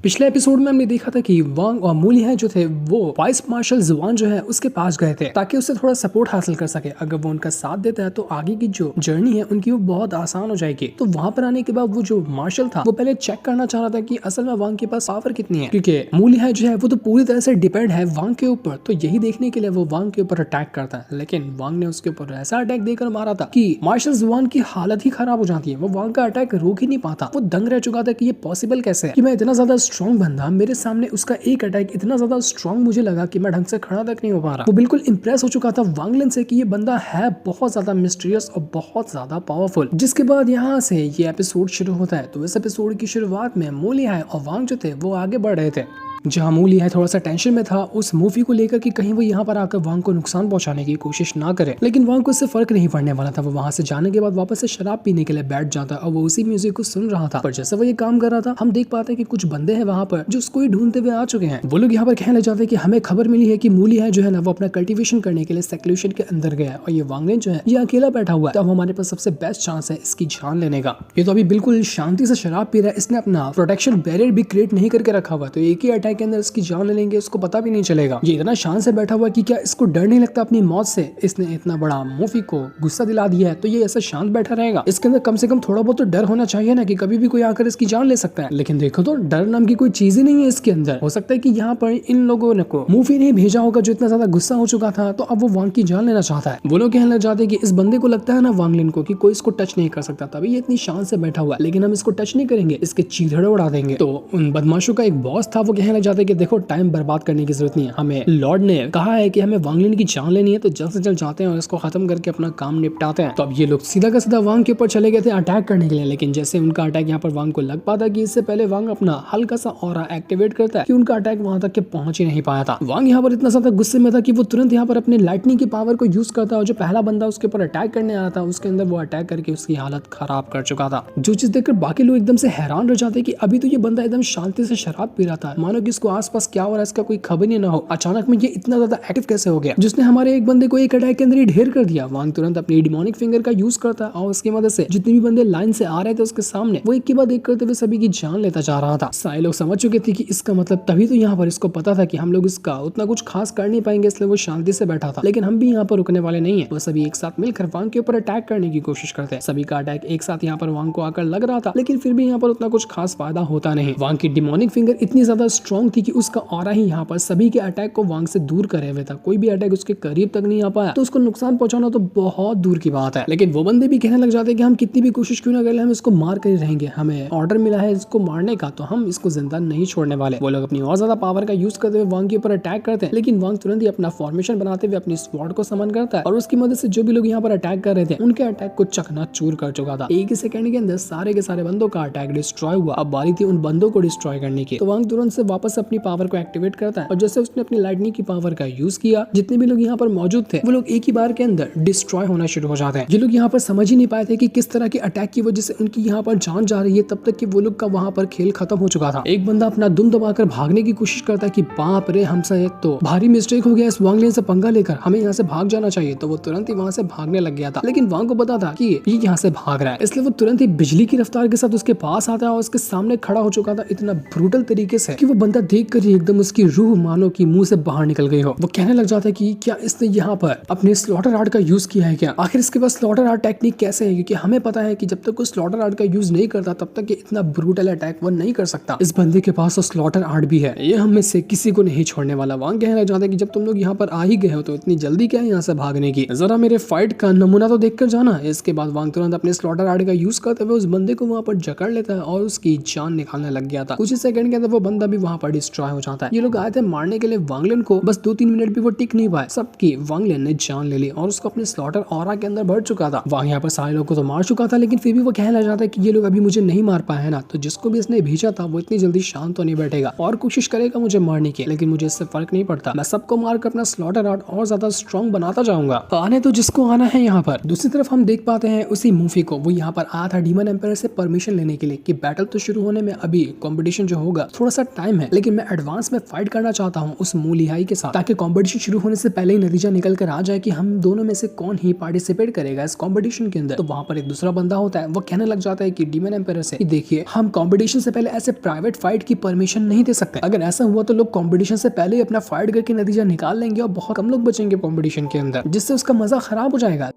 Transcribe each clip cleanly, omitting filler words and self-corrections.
पिछले एपिसोड में हमने देखा था कि वांग और मूलिया जो थे वो वाइस मार्शल जुआन जो है उसके पास गए थे ताकि उससे थोड़ा सपोर्ट हासिल कर सके। अगर वो उनका साथ देता है तो आगे की जो जर्नी है उनकी वो बहुत आसान हो जाएगी। तो वहां पर आने के बाद वो जो मार्शल था वो पहले चेक करना चाह रहा था कि असल में वांग के पास पावर कितनी है, क्योंकि मूलिया जो है वो तो पूरी तरह से डिपेंड है वांग के ऊपर। तो यही देखने के लिए वो वांग के ऊपर अटैक करता है, लेकिन वांग ने उसके ऊपर ऐसा अटैक देकर मारा था कि मार्शल जुआन की हालत ही खराब हो जाती है। वो वांग का अटैक रोक ही नहीं पाता। वो दंग रह चुका था कि ये पॉसिबल कैसे है कि मैं इतना ज्यादा स्ट्रॉन्ग बंदा, मेरे सामने उसका एक अटैक इतना ज्यादा स्ट्रॉन्ग मुझे लगा कि मैं ढंग से खड़ा तक नहीं हो पा रहा। वो बिल्कुल इंप्रेस हो चुका था वांग लिन से कि ये बंदा है बहुत ज्यादा मिस्टीरियस और बहुत ज्यादा पावरफुल। जिसके बाद यहाँ से ये एपिसोड शुरू होता है। तो इस एपिसोड की शुरुआत में मूलिया और वांग जो थे वो आगे बढ़ रहे थे। जहाँ मूलिया थोड़ा सा टेंशन में था उस मूवी को लेकर कि कहीं वो यहाँ पर आकर वांग को नुकसान पहुंचाने की कोशिश ना करे, लेकिन वांग को इससे फर्क नहीं पड़ने वाला था। वो वहां से जाने के बाद वापस से शराब पीने के लिए बैठ जाता और वो उसी म्यूजिक को सुन रहा था। पर जैसे वो ये काम कर रहा था हम देख पाते हैं कि कुछ बंदे हैं वहां पर जो उसको ही ढूंढते हुए आ चुके हैं। वो लोग यहाँ पर कहने लग जाते हैं कि हमें खबर मिली है कि मूलिया जो है ना वो अपना कल्टिवेशन करने के लिए सेक्लूशन के अंदर गया और ये वांग लिन जो है ये अकेला बैठा हुआ है। तो अब हमारे पास सबसे बेस्ट चांस है इसकी जान लेने का। ये तो अभी बिल्कुल शांति से शराब पी रहा है, इसने अपना प्रोटेक्शन बैरियर भी क्रिएट नहीं करके रखा हुआ। तो एक ही अटैक के अंदर इसकी जान लेंगे, उसको पता भी नहीं चलेगा। ये इतना शान से बैठा हुआ कि क्या इसको डर नहीं लगता अपनी मौत से? इसने इतना बड़ा मूवी को गुस्सा दिला दिया है तो ये ऐसा शांत बैठा रहेगा? इसके अंदर कम से कम थोड़ा बहुत तो डर होना चाहिए ना कि कभी भी कोई आकर इसकी जान ले सकता है। लेकिन देखो तो डर नाम की कोई चीज ही नहीं है इसके अंदर। हो सकता है कि यहाँ पर इन लोगों ने को मूवी नहीं भेजा होगा जो इतना ज्यादा गुस्सा हो चुका था, तो अब वो वांग की जान लेना चाहता है। वो लोग कहने लग जाते हैं कि इस बंदे को लगता है ना वांग लिन को कि कोई इसको टच नहीं कर सकता, तभी ये इतनी शान से बैठा हुआ है, लेकिन हम इसको टच नहीं करेंगे, इसके चीथड़े उड़ा देंगे। तो उन बदमाशों का एक बॉस था, वो कहने लग जाते कि देखो टाइम बर्बाद करने की जरूरत नहीं है, हमें लॉर्ड ने कहा है कि हमें वांग लिन की जान लेनी है, तो जल्द से जल्द जाते हैं और इसको खत्म करके अपना काम निपटाते हैं। तो अब ये लोग सीधा का सीधा वांग के ऊपर चले गए थे अटैक करने के लिए, लेकिन जैसे उनका अटैक यहाँ पर वांग को लग पाता कि इससे पहले वांग अपना हल्का सा ऑरा एक्टिवेट करता है कि उनका अटैक वहां तक के पहुंच ही नहीं पाया था। वांग यहाँ पर इतना ज्यादा गुस्से में था कि वो तुरंत यहाँ पर अपने लाइटनिंग की पावर को यूज करता और जो पहला बंदा उसके ऊपर अटैक करने आया था उसके अंदर वो अटैक करके उसकी हालत खराब कर चुका था। जो चीज देखकर बाकी लोग एकदम से हैरान रह जाते कि अभी तो ये बंदा एकदम शांति से शराब पी रहा था, मानो कि इसको आसपास क्या हो रहा है इसका कोई खबर नहीं ना हो, अचानक में ये इतना ज्यादा एक्टिव कैसे हो गया जिसने हमारे एक बंदे को एक अटैक के अंदर ही ढेर कर दिया। वांग तुरंत अपनी डिमोनिक फिंगर का यूज करता है और उसकी मदद से जितने भी बंदे लाइन से आ रहे थे उसके सामने वो एक के बाद एक करते हुए सभी की जान लेता जा रहा था। सारे लोग समझ चुके थे कि इसका मतलब, तभी तो यहाँ पर इसको पता था कि हम लोग इसका उतना कुछ खास कर नहीं पाएंगे, इसलिए वो शांति से बैठा था। लेकिन हम भी यहाँ पर रुकने वाले नहीं है, वो सभी एक साथ मिलकर वांग के ऊपर अटैक करने की कोशिश करते हैं। सभी का अटैक एक साथ यहाँ पर वांग को आकर लग रहा था, लेकिन फिर भी यहाँ पर उतना कुछ खास फायदा होता नहीं। वांग की डिमोनिक फिंगर इतनी ज्यादा स्ट्रॉन्ग थी कि उसका ऑरा ही यहाँ पर सभी के अटैक को वांग से दूर करे हुए था। कोई भी अटैक उसके करीब तक नहीं आ पाया, तो उसको नुकसान पहुंचाना तो बहुत दूर की बात है। लेकिन वो बंदे भी कहने लग जाते हैं कि हम कितनी भी कोशिश क्यों ना करें, हम इसको मार कर ही रहेंगे, हमें ऑर्डर मिला है इसको मारने का, तो हम इसको जिंदा नहीं छोड़ने वाले। वो लोग अपनी और ज्यादा पावर का यूज करते हुए वांग के ऊपर अटैक करते हैं, लेकिन वांग तुरंत ही अपना फॉर्मेशन बनाते हुए अपनी स्वॉर्ड को समन करता है और उसकी मदद से जो भी लोग यहाँ पर अटैक कर रहे थे उनके अटैक को चकनाचूर कर चुका था। एक ही सेकंड के अंदर सारे के सारे बंदों का अटैक डिस्ट्रॉय हुआ। अब बारी थी उन बंदों को डिस्ट्रॉय करने की। तो वांग तुरंत से वापस अपनी पावर को एक्टिवेट करता है और जैसे उसने अपनी लाइटनिंग की पावर का यूज किया, जितने भी लोग यहाँ पर मौजूद थे वो लोग एक ही बार के अंदर डिस्ट्रॉय होना शुरू हो जाते हैं। ये लोग यहाँ पर समझ ही नहीं पाए थे कि किस तरह के अटैक की वजह से उनकी यहाँ पर जान जा रही है, तब तक कि वो लोग का वहाँ पर खेल खत्म हो चुका था। एक बंदा अपना दुम दबाकर भागने की कोशिश करता है कि बाप रे हमसे तो भारी मिस्टेक हो गया, इस वांग लिन से पंगा लेकर हमें यहाँ से भाग जाना चाहिए। तो वो तुरंत ही वहाँ से भागने लग गया था, लेकिन वांग को पता था कि ये यहाँ से भाग रहा है, इसलिए वो तुरंत ही बिजली की रफ्तार के साथ उसके पास आता है और उसके सामने खड़ा हो चुका था इतना ब्रूटल तरीके से कि वो बंदा देख कर ही एकदम उसकी रूह मानो की मुंह से बाहर निकल गई हो। वो कहने लग जाता है कि क्या इसने यहाँ पर अपने स्लॉटर आर्ट का यूज किया है क्या? आखिर इसके पास स्लॉटर आर्ट टेक्निक कैसे है? क्योंकि हमें पता है कि जब तक वो स्लॉटर आर्ट का यूज नहीं करता तब तक ये इतना ब्रूटल अटैक वो नहीं कर सकता। इस बंदे के पास तो स्लॉटर आर्ट भी है, ये हम में से किसी को नहीं छोड़ने वाला। वांग कहना चाहता है कि जब तुम लोग यहाँ पर आ ही गए हो तो इतनी जल्दी क्या है यहाँ से भागने की, जरा मेरे फाइट का नमूना तो देख कर जाना। इसके बाद वांग तुरंत अपने स्लॉटर आर्ट का यूज करते हुए उस बंदे को वहाँ पर जकड़ लेता है और उसकी जान निकालने लग गया था। कुछ ही सेकंड के अंदर वो बंदा भी वहाँ पर डिस्ट्रॉय हो जाता है। ये लोग आए थे मारने के लिए वांग लिन को, बस 2-3 मिनट भी वो टिक नहीं पाए, सबकी वांग लिन ने जान ले ली और उसको अपने स्लॉटर ऑरा के अंदर भर चुका था। वांग यहाँ पर सारे लोगों को तो मार चुका था, लेकिन फिर भी वो कहने लग जाता है कि ये लोग अभी मुझे नहीं मार पाए है ना, तो जिसको भी इसने भेजा था वो इतनी जल्दी शांत तो नहीं बैठेगा और कोशिश करेगा मुझे मारने की, लेकिन मुझे इससे फर्क नहीं पड़ता, मैं सबको मारकर अपना स्लॉटर आर्ट और ज्यादा स्ट्रॉन्ग बनाता जाऊंगा। आने तो जिसको आना है यहाँ पर। दूसरी तरफ हम देख पाते हैं उसी मूवी को, वो यहाँ पर आया था डीमन एम्पायर से परमिशन लेने के लिए कि बैटल तो शुरू होने में अभी कंपटीशन जो होगा थोड़ा सा टाइम है, लेकिन मैं एडवांस में फाइट करना चाहता हूँ उस मूलिहाई के साथ, ताकि कंपटीशन शुरू होने से पहले ही नतीजा निकल कर आ जाए कि हम दोनों में से कौन ही पार्टिसिपेट करेगा इस कंपटीशन के अंदर। तो वहाँ पर एक दूसरा बंदा होता है, वो कहने लग जाता है कि डीमन एम्पायर से, देखिए हम कंपटीशन से पहले ऐसे प्राइवेट फाइट की परमिशन नहीं दे सकते। अगर ऐसा हुआ तो लोग कंपटीशन से पहले ही अपना फाइट करके नतीजा निकाल लेंगे और बहुत कम लोग बचेंगे कंपटीशन के अंदर, जिससे उसका मजा खराब हो जाएगा।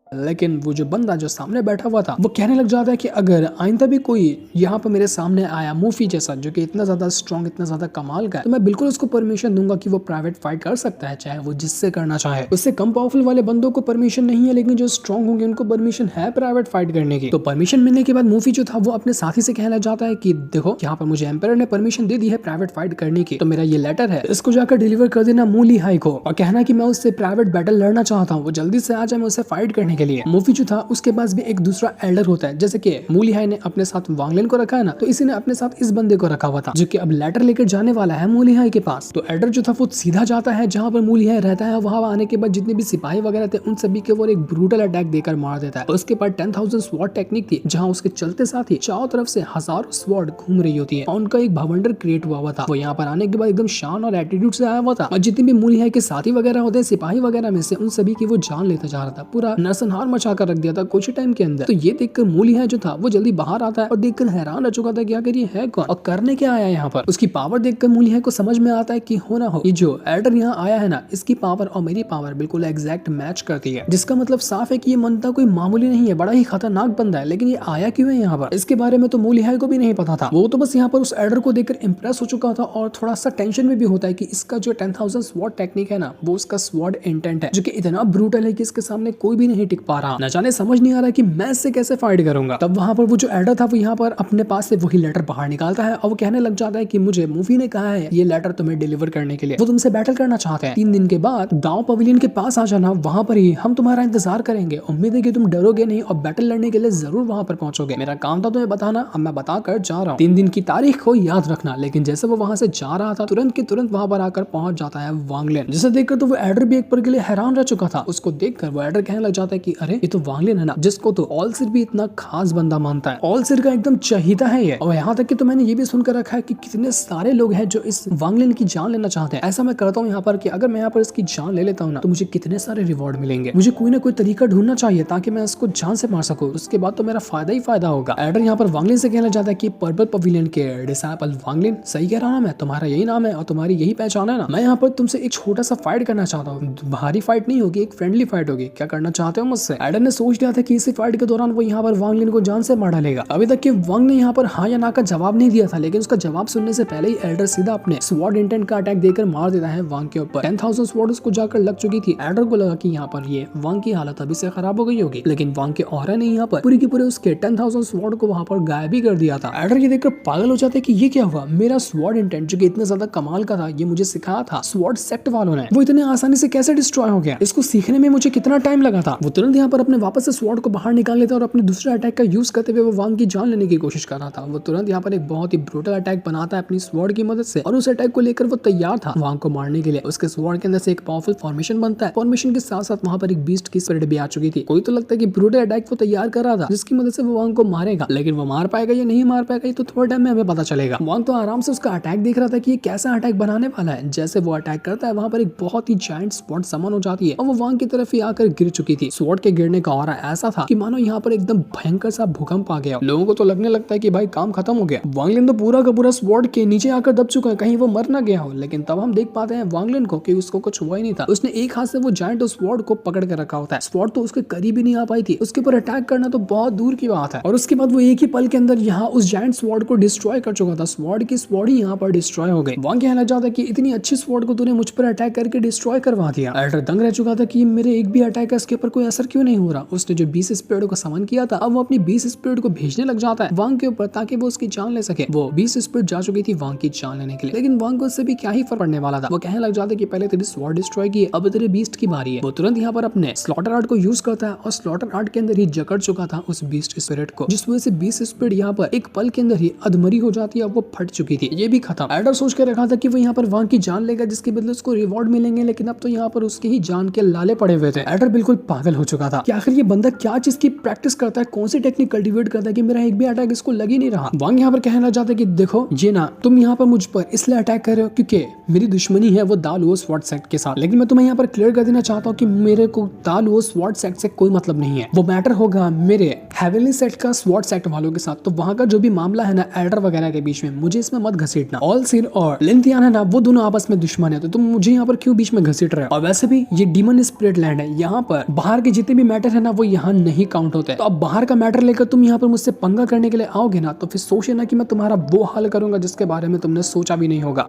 लेकिन वो जो बंदा जो सामने बैठा हुआ था वो कहने लग जाता है कि अगर आइंदा भी कोई यहाँ पर मेरे सामने आया मूफी जैसा, जो कि इतना ज्यादा स्ट्रॉन्ग, इतना ज्यादा कमाल का है, तो मैं बिल्कुल उसको परमिशन दूंगा कि वो प्राइवेट फाइट कर सकता है, चाहे वो जिससे करना चाहे। उससे कम पावरफुल वाले बंदों को परमिशन नहीं है, लेकिन जो स्ट्रॉन्ग होंगे उनको परमिशन है प्राइवेट फाइट करने की। तो परमिशन मिलने के बाद मूफी जो था वो अपने साथी से कहने लग जाता है कि देखो यहाँ पर मुझे एम्पायर ने परमिशन दे दी है प्राइवेट फाइट करने की, तो मेरा ये लेटर है, इसको जाकर डिलीवर कर देना मूलिहाई को और कहना कि मैं उससे प्राइवेट बैटल लड़ना चाहता हूँ, वो जल्दी से आ जाए मैं उससे फाइट करने के लिए। मूफी जो था उसके पास भी एक दूसरा एल्डर होता है, जैसे कि मूलिहाई ने अपने साथ वांगलिन को रखा है ना, तो इसी ने अपने साथ इस बंदे को रखा हुआ था, जो कि अब लेटर लेकर जाने वाला है मूलिहाई के पास। तो एल्डर जो था वो सीधा जाता है जहां पर मूलिहाई रहता है, वहां आने के बाद जितने भी सिपाही वगैरह थे उन सभी के वो एक ब्रूटल अटैक देकर मार देता है। उसके पास 10,000 स्वॉर्ड टेक्निक थी, जहां उसके चलते साथ ही चारों तरफ से हजारों स्वॉर्ड घूम रही होती है और उनका एक भवंडर क्रिएट हुआ था। वो यहाँ पर आने के बाद एकदम शान और एटीट्यूड से आया हुआ था और जितने भी मूलिहाई के साथी वगैरह होते हैं, सिपाही वगैरह में से, उन सभी की वो जान लेता जा रहा था, पूरा नरसंहार मचा कर रख दिया था कुछ टाइम के अंदर। तो ये देखकर मूलिहाई जो था वो जल्दी बाहर आता है और देखकर हैरान रह चुका था कि आखिर ये है कौन और करने क्या आया यहाँ पर। उसकी पावर देखकर मूलिहाई को समझ में आता है कि हो ना हो ये जो एल्डर यहाँ आया है ना, इसकी पावर और मेरी पावर बिल्कुल एग्जैक्ट मैच करती है, जिसका मतलब साफ है कि ये बंदा कोई मामूली नहीं है, बड़ा ही खतरनाक बंदा है। लेकिन ये आया क्यों है यहाँ पर, इसके बारे में तो मूलिहाई को भी नहीं पता था। वो तो बस यहाँ पर उस एल्डर को देखकर इंप्रेस हो चुका था और थोड़ा सा टेंशन में भी होता है कि इसका जो 10,000 स्वॉर्ड टेक्निक है ना, वो उसका स्वॉर्ड इंटेंट है, जो कि इतना ब्रूटल है कि इसके सामने कोई भी नहीं टिक पा रहा। न जाने समझ नहीं आ रहा कि मैं इससे कैसे फाइट करूंगा। तब वहां पर वो जो एल्डर था वो यहाँ पर अपने पास से वही लेटर बाहर निकालता है और वो कहने लग जाता है कि मुझे मूवी ने कहा है ये लेटर तुम्हें डिलीवर करने के लिए, वो तुमसे बैटल करना चाहते हैं। 3 दिन के बाद दाव पवेलियन के पास आ जाना, वहां पर ही हम तुम्हारा इंतजार करेंगे। उम्मीद है कि तुम डरोगे नहीं और बैटल लड़ने के लिए जरूर वहां पर पहुंचोगे। मेरा काम था तुम्हें बताना, अब मैं बता कर जा रहा हूँ। 3 दिन की तारीख को याद रखना। लेकिन जैसे वो वहां से जा रहा था, तुरंत की तुरंत वहां पर आकर पहुंच जाता है वांगलिन, जिसे देखकर तो वो एल्डर भी एक पल के लिए हैरान रह चुका था। उसको देखकर वो एल्डर कहने लग जाता है कि अरे ये तो वांगलिन है ना, जिसको तो ऑलसिर भी इतना खास बंदा मानता है, ऑलसिर का एकदम चहीता है ये। और यहाँ तक कि तो मैंने ये भी सुनकर रखा है कि कितने सारे लोग हैं जो इस वांगलिन की जान लेना चाहते हैं। ऐसा मैं करता हूँ यहाँ पर कि अगर मैं यहाँ पर इसकी जान ले लेता हूँ ना, तो मुझे कितने सारे रिवॉर्ड मिलेंगे। मुझे कोई ना कोई तरीका ढूंढना चाहिए ताकि मैं इसको जान से मार सकूँ, उसके बाद तो मेरा फायदा ही फायदा होगा। एल्डर यहाँ पर वांगलिन से कहना चाहता है कि पर्पल पवेलियन के डिसाइपल वांगलिन, सही कह रहा हूँ मैं, तुम्हारा यही नाम है और तुम्हारी यही पहचान है ना। मैं यहाँ पर तुमसे एक छोटा सा फाइट करना चाहता हूँ, भारी फाइट नहीं होगी, एक फ्रेंडली फाइट होगी, क्या करना चाहते हो मुझसे। एल्डर ने सोच लिया था कि इसी फाइट के दौरान वो यहाँ पर वांगलिन को जान से मार डालेगा। अभी तक कि वांग ने यहाँ पर हाँ या ना का जवाब नहीं दिया था, लेकिन उसका जवाब सुनने से पहले ही एल्डर सीधा अपने स्वॉर्ड इंटेंट का अटैक देकर मार देता है वांग के ऊपर। 10,000 स्वॉर्ड उसको जाकर लग चुकी थी। एल्डर को लगा कि यहाँ पर ये वांग की हालत अभी से खराब हो गई होगी, लेकिन वांग के ऑरा ने यहाँ पर पूरी की पूरे उसके 10,000 स्वॉर्ड को वहाँ पर गायब ही कर दिया था। एल्डर ये देखकर पागल हो जाते कि ये क्या हुआ, मेरा स्वॉर्ड इंटेंट जो कि इतना ज्यादा कमाल का था, ये मुझे सिखाया था स्वॉर्ड सेक्ट वालों ने, वो इतने आसानी से कैसे डिस्ट्रॉय हो गया, इसको सीखने में मुझे कितना टाइम लगा था। वो तुरंत यहाँ पर अपने वापस से स्वॉर्ड को बाहर निकाल लेता और अपने दूसरे अटैक का यूज करते हुए वो वांग की जान लेने की कोशिश कर रहा था। वो तुरंत यहाँ पर एक बहुत ही ब्रूटल अटैक बनाता है अपनी स्वॉर्ड की मदद से और उस अटैक को लेकर वो तैयार था वांग को मारने के लिए। उसके स्वॉर्ड के अंदर से एक पावरफुल फॉर्मेशन बनता है। फॉर्मेशन के साथ साथ वहाँ पर एक बीस्ट की स्पिरिट भी आ चुकी थी। कोई तो लगता है कि ब्रूटल अटैक वो तैयार कर रहा था जिसकी मदद से वो वांग को मारेगा, लेकिन वो मार पाएगा या नहीं मार पाएगा ये तो थोड़ा टाइम में हमें पता चलेगा। वांग तो आराम से उसका अटैक देख रहा था कि ये कैसा अटैक बनाने वाला है। जैसे वो अटैक करता है वहाँ पर एक बहुत ही जायंट स्वॉर्ड समन हो जाती है और वो वांग की तरफ ही आकर गिर चुकी थी। स्वॉर्ड के गिरने का ऑरा ऐसा था कि मानो यहाँ पर एकदम भयंकर सा भूकंप आ गया। लोगों को तो लगने लगता है कि भाई काम खत्म हो गया, वांगलिन तो पूरा का पूरा स्वॉर्ड के नीचे आकर दब चुका है, कहीं वो मर ना गया हो। लेकिन तब हम देख पाते हैं वांगलिन को कि उसको कुछ हुआ ही नहीं था। उसने एक हाथ से वो जायंट स्वॉर्ड को पकड़ के रखा होता है। स्वॉर्ड तो उसके करीब ही नहीं आ पाई थी, उसके ऊपर अटैक करना तो बहुत दूर की बात है। और उसके बाद वो एक ही पल के अंदर यहाँ उस जायंट स्वॉर्ड को डिस्ट्रॉय कर चुका था। स्वॉर्ड की स्वॉर्ड ही यहाँ पर डिस्ट्रॉय हो गई। वांग कहना चाहता है कि इतनी अच्छी स्वॉर्ड को तूने मुझ पर अटैक करके डिस्ट्रॉय करवा दिया। एल्डर दंग रह चुका था कि मेरे एक भी अटैक का इसके ऊपर कोई असर क्यों नहीं हो रहा। उसने जो 20 स्पिरिट को समन किया था, अब वो अपनी 20 स्पिरिट को भेजने लग जाता है वांग के ऊपर ताकि वो उसकी जान ले सके। वो 20 स्पिरिट जा चुकी थी वांग की जान लेने के लिए, लेकिन वांग को उससे भी क्या ही फर्क पड़ने वाला था। वो कहने लग जाता है कि पहले तेरी स्वॉर्ड डिस्ट्रॉय की है, अब तेरे बीस्ट की बारी है। वो तुरंत यहाँ पर अपने स्लॉटर आर्ट को यूज करता है और स्लॉटर आर्ट के अंदर ही जकड़ चुका था उस बीस्ट स्पिरिट को, जिस वजह से 20 स्पिरिट यहाँ पर एक पल के अंदर ही अधमरी हो जाती है। वो फट चुकी थी, ये भी खत्म। एल्डर सोच के रखा था कि वो यहाँ पर वांग की जान लेगा जिसके बदले उसको रिवॉर्ड मिलेंगे, लेकिन अब तो यहाँ पर उसके ही जान के लाले पड़े हुए थे। एल्डर बिल्कुल पागल हो चुका था कि आखिर ये बंदा क्या चीज की प्रैक्टिस करता है, कौन सी टेक्निक कल्टीवेट करता है कि मेरा एक भी अटैक इसको लग ही नहीं रहा। वांग यहाँ पर कहना चाहता है कि देखो ये ना तुम यहाँ पर मुझ पर इसलिए अटैक कर रहे हो क्योंकि मेरी दुश्मनी है वो दालुओ स्वॉर्ड सेक्ट के साथ, लेकिन मैं तुम्हें यहाँ पर क्लियर कर देना चाहता हूँ कि मेरे को दालुओ स्वॉर्ड सेक्ट से कोई मतलब नहीं है। वो मैटर होगा मेरे हेवनली सेट का स्वॉर्ड सेक्ट वालों के साथ। तो वहाँ का जो भी मामला है ना एल्डर वगैरह के बीच में, मुझे इसमें मत घसीटना। ऑल सीन और लिंथियान है ना वो दोनों आपस में दुश्मन है, तो तुम मुझे यहाँ पर क्यों बीच में घसीट रहे हो। और वैसे भी ये डीमन स्पिरिट लैंड है, यहाँ पर बाहर के जितने भी मैटर है ना वो यहाँ नहीं काउंट होते। तो अब बाहर का मैटर लेकर तुम यहाँ पर मुझसे पंगा करने के लिए आओगे ना, तो फिर सोचे ना कि मैं तुम्हारा वो हाल करूंगा जिसके बारे में तुमने सोचा भी नहीं होगा।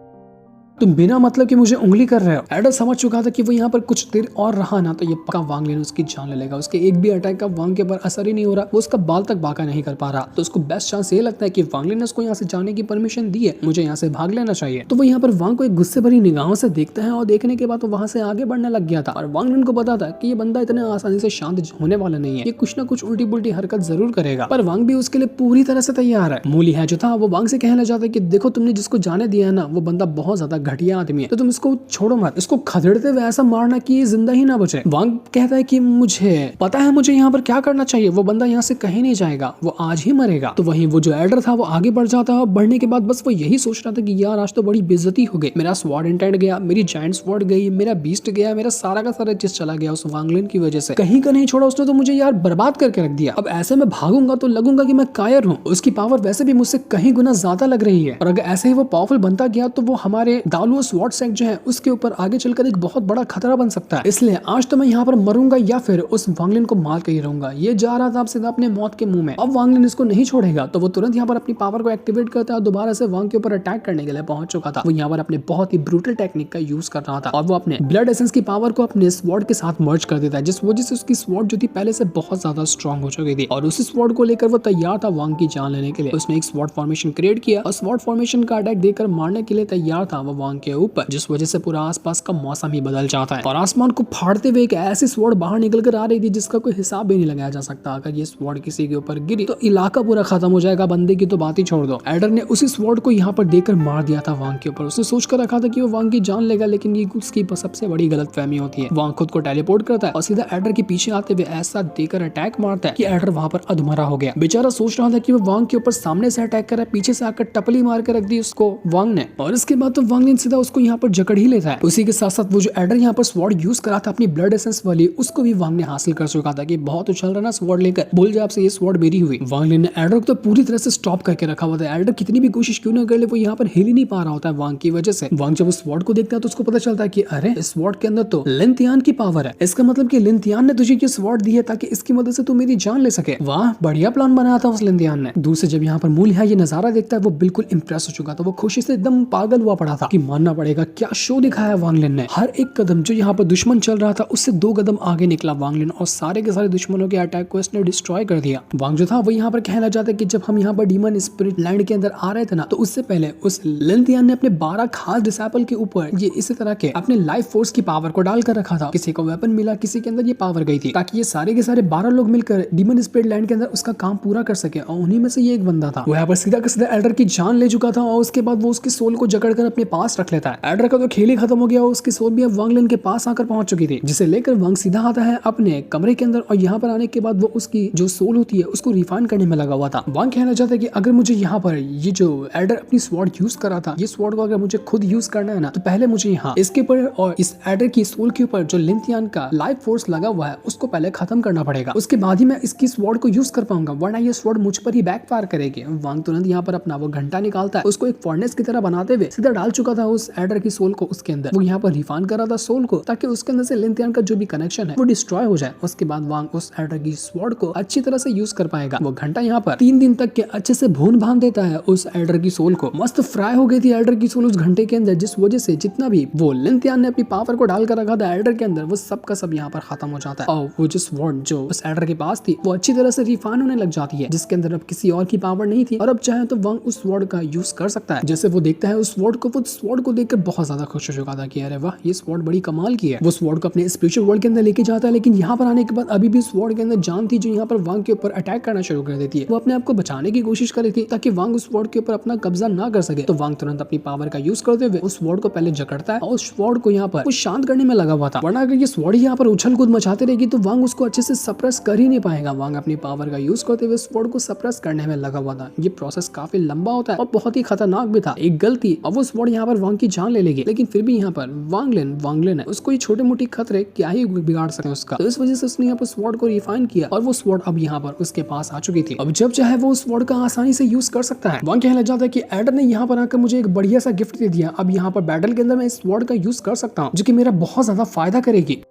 तुम बिना मतलब कि मुझे उंगली कर रहे हो। एल्डर समझ चुका था कि वो यहाँ पर कुछ देर और रहा ना तो ये पक्का वांग लिन उसकी जान ले लेगा। उसके एक भी अटैक का वांग के ऊपर असर ही नहीं हो रहा, वो उसका बाल तक बाका नहीं कर पा रहा। तो उसको बेस्ट चांस ये लगता है कि वांग लिन ने उसको यहाँ से जाने की परमिशन दी है, मुझे यहाँ से भाग लेना चाहिए। तो वो यहाँ पर वांग को एक गुस्से भरी निगाहों से देखता है और देखने के बाद वो वहां से आगे बढ़ने लग गया था। और वांग लिन को पता था कि ये बंदा इतने आसानी से शांत होने वाला नहीं है, ये कुछ ना कुछ उल्टी पुल्टी हरकत जरूर करेगा। पर वांग भी उसके लिए पूरी तरह से तैयार है। मूली है जो था वो वांग से कहना चाहता है कि देखो तुमने जिसको जाने दिया है ना वो बंदा बहुत ज्यादा घटिया आदमी है, तो तुम इसको छोड़ो मत, इसको खदेड़ते हुए ऐसा मारना कि ये जिंदा ही ना बचे। वांग कहता है कि मुझे पता है मुझे यहाँ पर क्या करना चाहिए, वो बंदा यहाँ से कहीं नहीं जाएगा, वो आज ही मरेगा। तो वहीं वो जो एल्डर था वो आगे बढ़ जाता है और बढ़ने के बाद बस वो यही सोच रहा था कि यार आज तो बड़ी बेइज्जती हो गई, मेरा स्वॉर्ड इंटेंट गया, मेरी जायंट स्वॉर्ड गई, मेरा बीस्ट गया, मेरा सारा का सारा चीज चला गया उस वांग लिन की वजह से। कहीं का नहीं छोड़ा उसने, तो मुझे यार बर्बाद करके रख दिया। अब ऐसे में भागूंगा तो लगूंगा कि मैं कायर हूँ। उसकी पावर वैसे भी मुझसे कहीं गुना ज्यादा लग रही है, और अगर ऐसे ही वो पावरफुल बनता गया तो वो हमारे दालुओ स्वॉर्ड सेक्ट जो है उसके ऊपर आगे चलकर एक बहुत बड़ा खतरा बन सकता है। इसलिए आज तो मैं यहाँ पर मरूंगा या फिर उस वांग लिन को मार के ही रहूंगा। ये जा रहा था सीधा अपने मौत के मुंह में। अब वांग लिन इसको नहीं छोड़ेगा, तो वो तुरंत यहाँ पर अपनी पावर को एक्टिवेट करता है और दोबारा से वांग के ऊपर अटैक करने के लिए पहुंच चुका था। वो यहाँ पर अपने बहुत ही ब्रूटल टेक्निक का यूज कर रहा था और वो अपने ब्लड एसेंस की पावर को अपने स्वॉर्ड के साथ मर्ज कर देता है, जिस वजह से उसकी स्वॉर्ड जो थी पहले से बहुत ज्यादा स्ट्रॉन्ग हो चुकी थी। और उसी स्वॉर्ड को लेकर वो तैयार था वांग की जान लेने के लिए। उसने एक स्वॉर्ड फॉर्मेशन क्रिएट किया और स्वॉर्ड फॉर्मेशन का अटैक देकर मारने के लिए तैयार था वो वांग के ऊपर, जिस वजह से पूरा आसपास का मौसम ही बदल जाता है और आसमान को फाड़ते हुए एक ऐसी स्वॉर्ड बाहर निकल कर आ रही थी जिसका कोई हिसाब भी नहीं लगाया जा सकता। अगर ये स्वॉर्ड किसी के ऊपर गिरी तो इलाका पूरा खत्म हो जाएगा, बंदे की तो बात ही छोड़ दो। एल्डर ने उसी स्वॉर्ड को यहाँ पर देकर मार दिया था वांग के ऊपर। उसने सोच कर रखा था कि वो वांग की जान लेगा, लेकिन ये उसकी सबसे बड़ी गलतफहमी होती है। वांग खुद को टेलीपोर्ट करता है और सीधा एल्डर के पीछे आते हुए ऐसा देकर अटैक मारता है कि एल्डर वहां पर अधमरा हो गया। बेचारा सोच रहा था कि वो वांग के ऊपर सामने से अटैक करे, पीछे से आकर टपली मार कर रख दी उसको वांग ने, और इसके बाद तो वांग ने सीधा उसको यहाँ पर जकड़ ही लेता है। उसी के साथ साथ वो जो एल्डर यहाँ पर स्वॉर्ड यूज करा था अपनी ब्लड एसेंस वाली, उसको भी वांग ने हासिल कर चुका था कि बहुत उछल रहा ना स्वॉर्ड लेकर, बोल जाए आपसे ये स्वॉर्ड मेरी हुई। वांग ने एल्डर को तो पूरी तरह से स्टॉप करके रखा हुआ था। एल्डर कितनी भी कोशिश क्यों ना कर ले वो यहाँ पर हिल ही नहीं पा रहा होता है वांग की वजह से। वांग जब उस स्वॉर्ड को देखता है तो उसको पता चलता है कि अरे इस स्वॉर्ड के अंदर तो लिंथियान की पावर है, इसका मतलब कि लिंथियान ने तुझे ये स्वॉर्ड दी है ताकि इसकी मदद से तू मेरी जान ले सके। वाह बढ़िया प्लान बनाया था उस लिंथियान ने। दूसरे जब यहाँ पर मूलिया ये नजारा देखता है वो बिल्कुल इंप्रेस हो चुका था, वो खुशी से एकदम पागल हुआ पड़ा था कि मानना पड़ेगा क्या शो दिखाया वांग लिन ने। हर एक कदम जो यहाँ पर दुश्मन चल रहा था उससे 2 कदम आगे निकला वांग लिन और सारे के सारे दुश्मनों के अटैक को इसने डिस्ट्रॉय कर दिया। वांग जो था वो यहाँ पर कहना चाहता है कि जब हम यहाँ पर डीमन स्पिरिट लैंड के अंदर आ रहे थे ना तो उससे पहले उस लिंथियान ने अपने 12 खास डिसाइपल के ऊपर ये इसी तरह के अपने लाइफ फोर्स की पावर को डाल कर रखा था। किसी को वेपन मिला, किसी के अंदर ये पावर गई थी ताकि ये सारे के सारे 12 लोग मिलकर डीमन स्पिरिट लैंड के अंदर उसका काम पूरा कर सके, और उन्हीं में से ये एक बंदा था। वो यहाँ पर सीधा का सीधा एल्डर की जान ले चुका था और उसके बाद वो उसकी सोल को जकड़ कर अपने पास रख लेता है। एल्डर का तो खेल ही खत्म हो गया, उसकी सोल भी अब वांग लिन के पास आकर पहुंच चुकी थी, जिसे लेकर वांग सीधा आता है अपने कमरे के अंदर और यहाँ पर आने के बाद वो उसकी जो सोल होती है उसको रिफाइन करने में लगा हुआ था। वांग कहना चाहता है कि अगर मुझे यहाँ पर ये जो एल्डर अपनी स्वॉर्ड यूज करा था, ये स्वॉर्ड को अगर मुझे खुद यूज करना है ना तो पहले मुझे यहाँ इसके ऊपर और इस एल्डर की सोल के ऊपर जो लिंथियान का लाइफ फोर्स लगा हुआ है उसको पहले खत्म करना पड़ेगा, उसके बाद ही मैं इसकी स्वॉर्ड को यूज कर पाऊंगा, वरना ये स्वॉर्ड मुझ पर ही बैकफायर करेगी। वांग तुरंत यहाँ पर अपना वो घंटा निकालता है, उसको एक फर्नेस की तरह बनाते हुए सीधा डाल चुका था उस एल्डर की सोल को उसके अंदर। वो यहाँ पर रिफाइन कर रहा था सोल को ताकि उसके अंदर से लिंथियान का जो भी कनेक्शन है वो डिस्ट्रॉय हो जाए। उसके बाद वांग उस एल्डर की स्वॉर्ड को अच्छी तरह से यूज कर पाएगा। वो घंटा यहाँ पर 3 दिन तक के अच्छे से भून भान देता है उस एल्डर की सोल को। मस्त फ्राई हो गई थी एल्डर की सोल उस घंटे के अंदर, जिस वजह से जितना भी वो लिंथियान ने अपनी पावर को डालकर रखा था एल्डर के अंदर वो सब का सब यहाँ पर खत्म हो जाता है और वो जो स्वॉर्ड जो उस एल्डर के पास थी वो अच्छी तरह से रिफाइन होने लग जाती है, जिसके अंदर अब किसी और की पावर नहीं थी और अब चाहे तो वांग उस स्वॉर्ड का यूज कर सकता है। जैसे वो देखता है उस स्वॉर्ड को, वो स्वॉर्ड स्वॉर्ड को देखकर बहुत ज्यादा खुश हो चुका था कि अरे वाह, ये स्वॉर्ड बड़ी कमाल की है। वो स्वॉर्ड को अपने स्पिरिचुअल वर्ल्ड के अंदर लेके जाता है, लेकिन यहाँ पर आने के बाद अभी भी स्वॉर्ड के अंदर जान थी जो यहाँ पर वांग के ऊपर अटैक करना शुरू कर देती है। वो अपने आप को बचाने की कोशिश कर रही थी ताकि वांग उस स्वॉर्ड के ऊपर अपना कब्जा ना कर सके। तो वांग तुरंत अपनी पावर का यूज करते हुए उस स्वॉर्ड को पहले जकड़ता है और उस स्वॉर्ड को यहाँ पर कुछ शांत करने में लगा हुआ था, वरना अगर ये स्वॉर्ड यहाँ पर उछल कूद मचाते रहेगी तो वांग उसको अच्छे से सप्रेस कर ही नहीं पाएगा। वांग अपनी पावर का यूज करते हुए स्वॉर्ड को सप्रेस करने में लगा हुआ था। ये प्रोसेस काफी लंबा होता है और बहुत ही खतरनाक भी था। एक गलती और वो स्वॉर्ड यहाँ पर वांग की जान ले लेगी, लेकिन फिर भी यहाँ पर वांगलिन है, उसको ये छोटे मोटी खतरे क्या ही बिगाड़ सकते हैं उसका। तो इस वजह से उसने यहाँ पर स्वॉर्ड को रिफाइन किया और वो स्वॉर्ड अब यहाँ पर उसके पास आ चुकी थी। अब जब चाहे वो उस स्वॉर्ड का आसानी से यूज कर सकता है। वांग कहने लग जाता है कि एडर ने यहाँ पर आकर मुझे एक बढ़िया सा गिफ्ट दे दिया, अब यहाँ पर बैटल के अंदर मैं इस स्वॉर्ड का यूज कर सकता हूँ जो कि मेरा बहुत ज्यादा फायदा करेगी।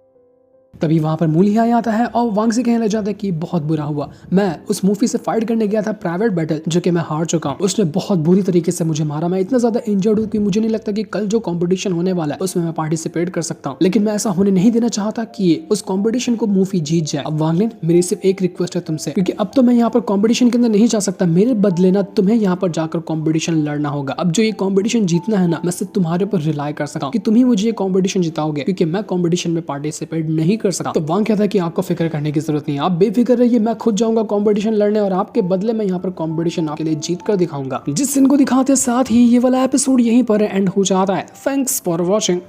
तभी वहां पर मूलिया आता है और वांग से कहने लग जाता है कि बहुत बुरा हुआ, मैं उस मूवी से फाइट करने गया था प्राइवेट बैटल जो कि मैं हार चुका हूँ। उसने बहुत बुरी तरीके से मुझे मारा, मैं इतना ज्यादा इंजर्ड हूँ कि मुझे नहीं लगता कि कल जो कंपटीशन होने वाला है उसमें मैं पार्टिसिपेट कर सकता हूँ। लेकिन मैं ऐसा होने नहीं देना चाहता कि उस कंपटीशन को मूवी जीत जाए। अब वांगलिन, मेरी सिर्फ एक रिक्वेस्ट है तुमसे, क्योंकि अब तो मैं यहाँ पर कंपटीशन के अंदर नहीं जा सकता, मेरे बदले ना तुम्हें यहाँ पर जाकर कंपटीशन लड़ना होगा। अब जो ये कंपटीशन जीतना है ना, मैं सिर्फ तुम्हारे ऊपर रिलाई कर सकता हूँ कि तुम ही मुझे ये कंपटीशन जिताओगे, क्योंकि मैं कंपटीशन में पार्टिसिपेट नहीं कर सकता। तो वांग कहता है कि आपको फिक्र करने की जरूरत नहीं है, आप बेफिक्र रहिए, मैं खुद जाऊंगा कंपटीशन लड़ने और आपके बदले में यहाँ पर कंपटीशन आपके लिए जीत कर दिखाऊंगा। जिस दिन को दिखाते साथ ही ये वाला एपिसोड यहीं पर एंड हो जाता है। Thanks for watching.